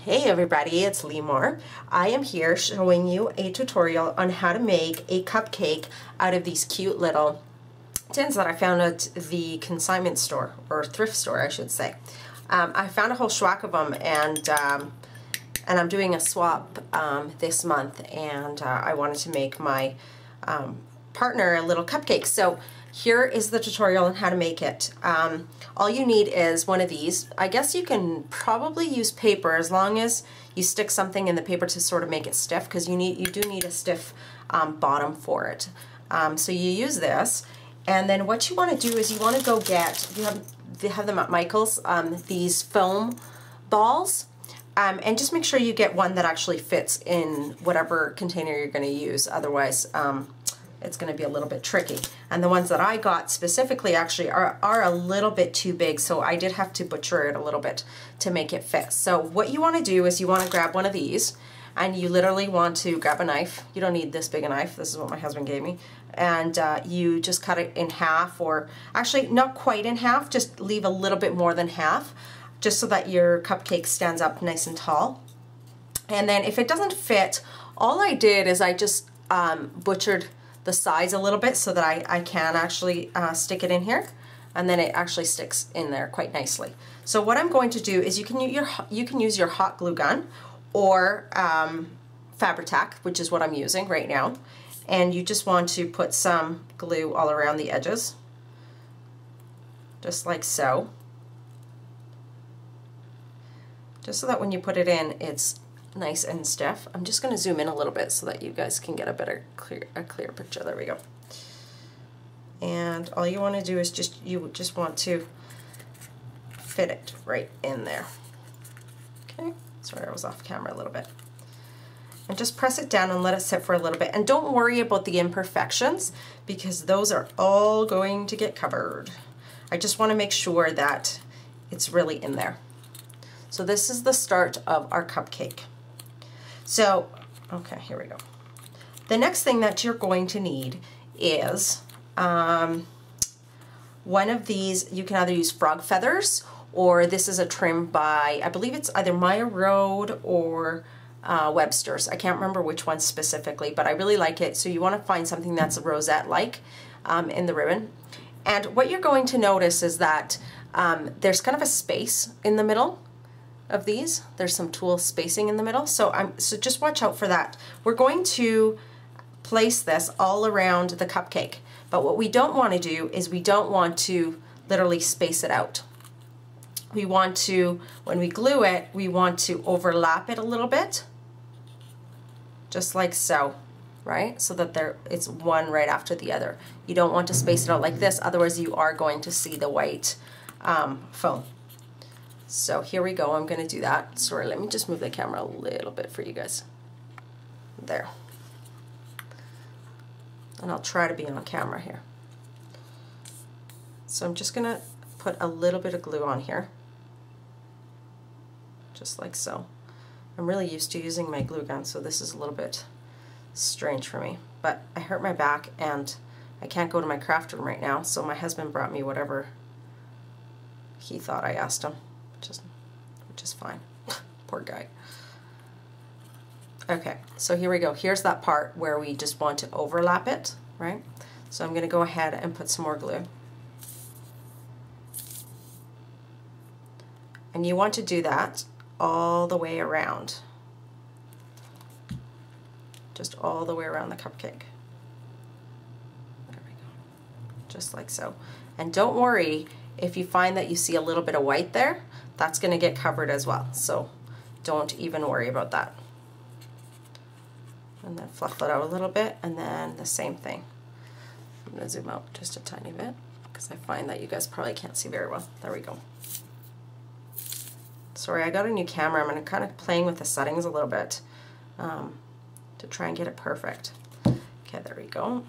Hey everybody, it's Lee Moore. I am here showing you a tutorial on how to make a cupcake out of these cute little tins that I found at the consignment store, or thrift store I should say. I found a whole schwack of them, and I'm doing a swap this month, and I wanted to make my partner a little cupcake. So here is the tutorial on how to make it. All you need is one of these. I guess you can probably use paper as long as you stick something in the paper to sort of make it stiff, because you do need a stiff bottom for it. So you use this, and then what you want to do is you want to go get, they have them at Michael's, these foam balls. And just make sure you get one that actually fits in whatever container you're going to use, otherwise it's going to be a little bit tricky. And the ones that I got specifically actually are a little bit too big, so I did have to butcher it a little bit to make it fit. So what you want to do is you want to grab one of these, and you literally want to grab a knife. You don't need this big a knife, this is what my husband gave me, and you just cut it in half, or actually not quite in half, just leave a little bit more than half, just so that your cupcake stands up nice and tall. And then if it doesn't fit, all I did is I just butchered the sides a little bit so that I can actually stick it in here, and then it actually sticks in there quite nicely. So what I'm going to do is you can use your hot glue gun or Fabri-Tac, which is what I'm using right now, and you just want to put some glue all around the edges, just like so. Just so that when you put it in, it's nice and stiff. I'm just going to zoom in a little bit so that you guys can get a clear picture. There we go. And all you want to do is you just want to fit it right in there. Okay, sorry I was off camera a little bit. And just press it down and let it sit for a little bit. And don't worry about the imperfections, because those are all going to get covered. I just want to make sure that it's really in there. So this is the start of our cupcake. So, okay, here we go. The next thing that you're going to need is one of these. You can either use frog feathers, or this is a trim by, I believe it's either Maya Road or Webster's. I can't remember which one specifically, but I really like it. So you want to find something that's Rosette-like in the ribbon. And what you're going to notice is that there's kind of a space in the middle of these. There's some tool spacing in the middle, so just watch out for that. We're going to place this all around the cupcake, but what we don't want to do is we don't want to literally space it out. We want to, when we glue it, we want to overlap it a little bit, just like so, right? So that it's one right after the other. You don't want to space it out like this, otherwise you are going to see the white foam. So here we go, I'm going to do that. Sorry, let me just move the camera a little bit for you guys. There. And I'll try to be on camera here. So I'm just going to put a little bit of glue on here. Just like so. I'm really used to using my glue gun, so this is a little bit strange for me. But I hurt my back and I can't go to my craft room right now, so my husband brought me whatever he thought I asked him. Which is fine. Poor guy. Okay, so here we go. Here's that part where we just want to overlap it, right? So I'm going to go ahead and put some more glue. And you want to do that all the way around. Just all the way around the cupcake. There we go. Just like so. And don't worry if you find that you see a little bit of white there. That's going to get covered as well, so don't even worry about that. And then fluff it out a little bit, and then the same thing. I'm going to zoom out just a tiny bit, because I find that you guys probably can't see very well. There we go. Sorry, I got a new camera. I'm kind of playing with the settings a little bit to try and get it perfect. Okay, there we go.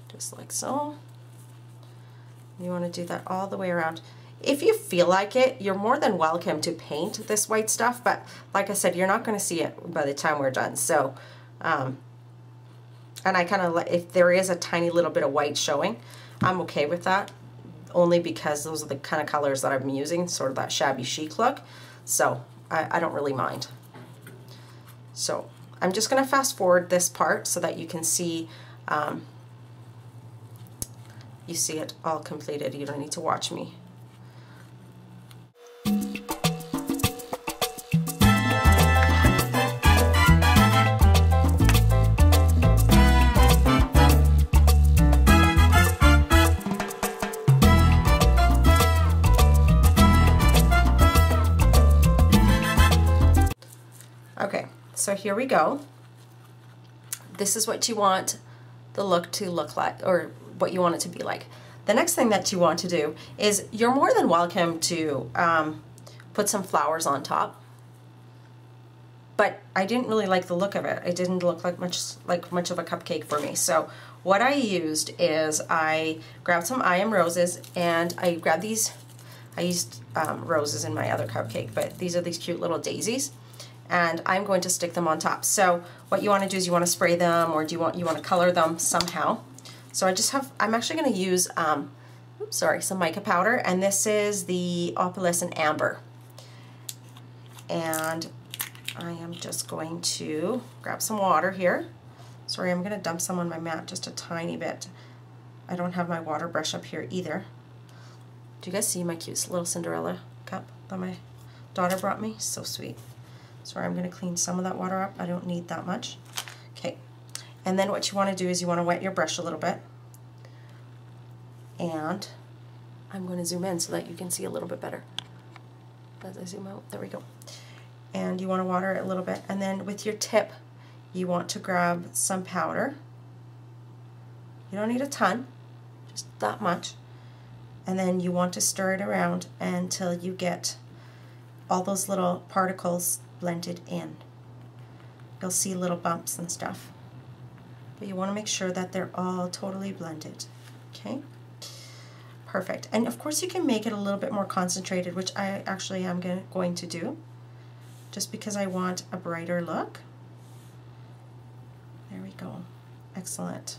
Just like so. You want to do that all the way around. If you feel like it, you're more than welcome to paint this white stuff, but like I said, you're not going to see it by the time we're done. So, and I kind of, if there is a tiny little bit of white showing, I'm okay with that. only because those are the kind of colors that I'm using, sort of that shabby chic look. So I don't really mind. So I'm just going to fast forward this part so that you can see you see it all completed. You don't need to watch me. Okay, so here we go. This is what you want the look to look like, or what you want it to be like. The next thing that you want to do is, you're more than welcome to put some flowers on top, but I didn't really like the look of it. It didn't look like much of a cupcake for me. So what I used is I grabbed some I Am Roses, and I grabbed these. I used roses in my other cupcake, but these are these cute little daisies, and I'm going to stick them on top. So what you want to do is you want to spray them, or you want to color them somehow. So I'm actually going to use some mica powder, and this is the opalescent amber. And I am just going to grab some water here. Sorry, I'm going to dump some on my mat just a tiny bit. I don't have my water brush up here either. Do you guys see my cute little Cinderella cup that my daughter brought me? So sweet. Sorry, I'm going to clean some of that water up. I don't need that much. Okay, and then what you want to do is you want to wet your brush a little bit. And I'm going to zoom in so that you can see a little bit better. As I zoom out, there we go. And you want to water it a little bit. And then with your tip, you want to grab some powder. You don't need a ton, just that much. And then you want to stir it around until you get all those little particles blended in. You'll see little bumps and stuff, but you want to make sure that they're all totally blended. Okay, perfect. And of course you can make it a little bit more concentrated, which I actually am going to do, just because I want a brighter look. There we go. Excellent.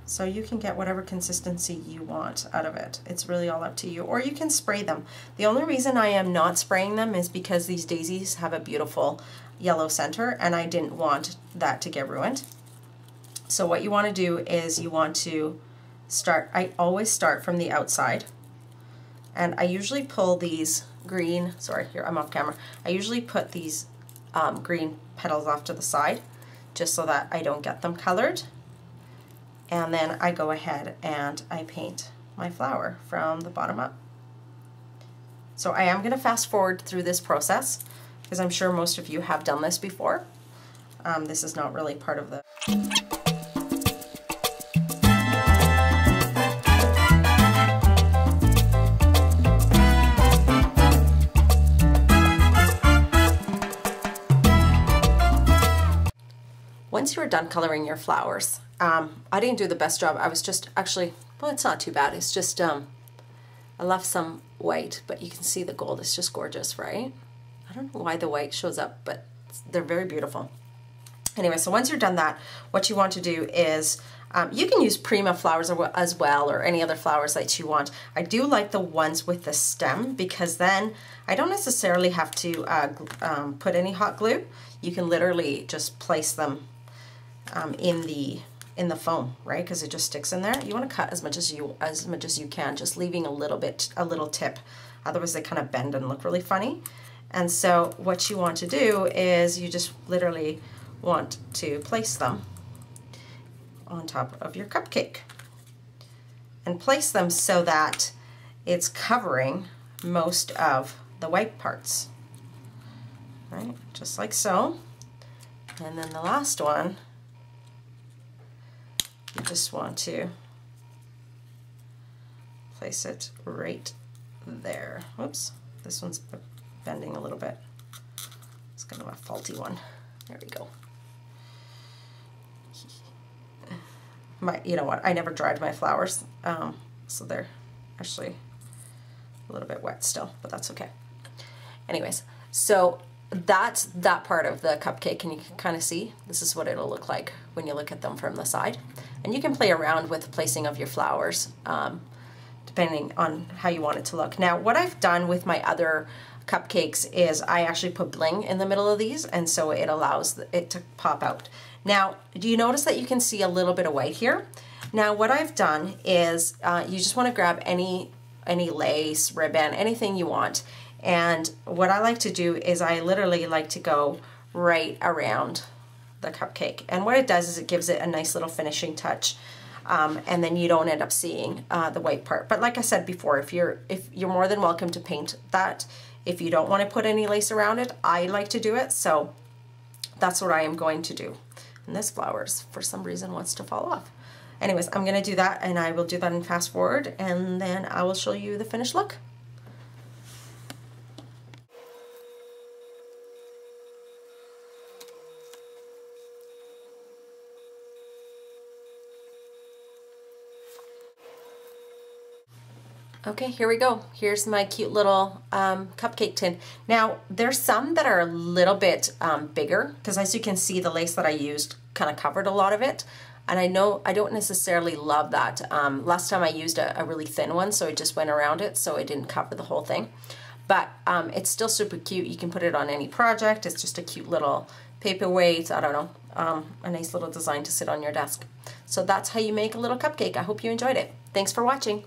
So you can get whatever consistency you want out of it. It's really all up to you. Or you can spray them. The only reason I am not spraying them is because these daisies have a beautiful yellow center, and I didn't want that to get ruined. So what you want to do is you want to start, I always start from the outside. And I usually pull these green, sorry, here I'm off camera. I usually put these green petals off to the side, just so that I don't get them colored. And then I go ahead and I paint my flower from the bottom up. So I am going to fast forward through this process, because I'm sure most of you have done this before. This is not really part of the... Once you're done coloring your flowers, I didn't do the best job. I was just actually, well, it's not too bad. It's just, I left some white, but you can see the gold is just gorgeous, right? I don't know why the white shows up, but they're very beautiful. Anyway, so once you're done that, what you want to do is, you can use Prima flowers as well, or any other flowers that you want. I do like the ones with the stem, because then I don't necessarily have to put any hot glue. You can literally just place them in the foam, right? Because it just sticks in there. You want to cut as much as you can, just leaving a little tip. Otherwise they kind of bend and look really funny. And so what you want to do is you just literally want to place them on top of your cupcake, and place them so that it's covering most of the white parts, right? Just like so. And then the last one, you just want to place it right there. Whoops, this one's bending a little bit. It's kind of a faulty one. There we go. You know what, I never dried my flowers, so they're actually a little bit wet still, but that's okay. Anyways, so that's that part of the cupcake, and you can kind of see this is what it'll look like when you look at them from the side. And you can play around with the placing of your flowers, depending on how you want it to look. Now, what I've done with my other cupcakes is I actually put bling in the middle of these, and so it allows it to pop out. Now, do you notice that you can see a little bit of white here? Now, what I've done is you just want to grab any lace, ribbon, anything you want. And what I like to do is I literally like to go right around the cupcake. And what it does is it gives it a nice little finishing touch. And then you don't end up seeing the white part. But like I said before, if you're more than welcome to paint that. If you don't want to put any lace around it, I like to do it, so that's what I am going to do. And this flowers, for some reason, wants to fall off. Anyways, I'm going to do that, and I will do that in fast forward, and then I will show you the finished look. Okay, here we go. Here's my cute little cupcake tin. Now, there's some that are a little bit bigger, because as you can see, the lace that I used kind of covered a lot of it. And I know I don't necessarily love that. Last time I used a really thin one, so it just went around it, so it didn't cover the whole thing. But it's still super cute. You can put it on any project. It's just a cute little paperweight, I don't know, a nice little design to sit on your desk. So that's how you make a little cupcake. I hope you enjoyed it. Thanks for watching.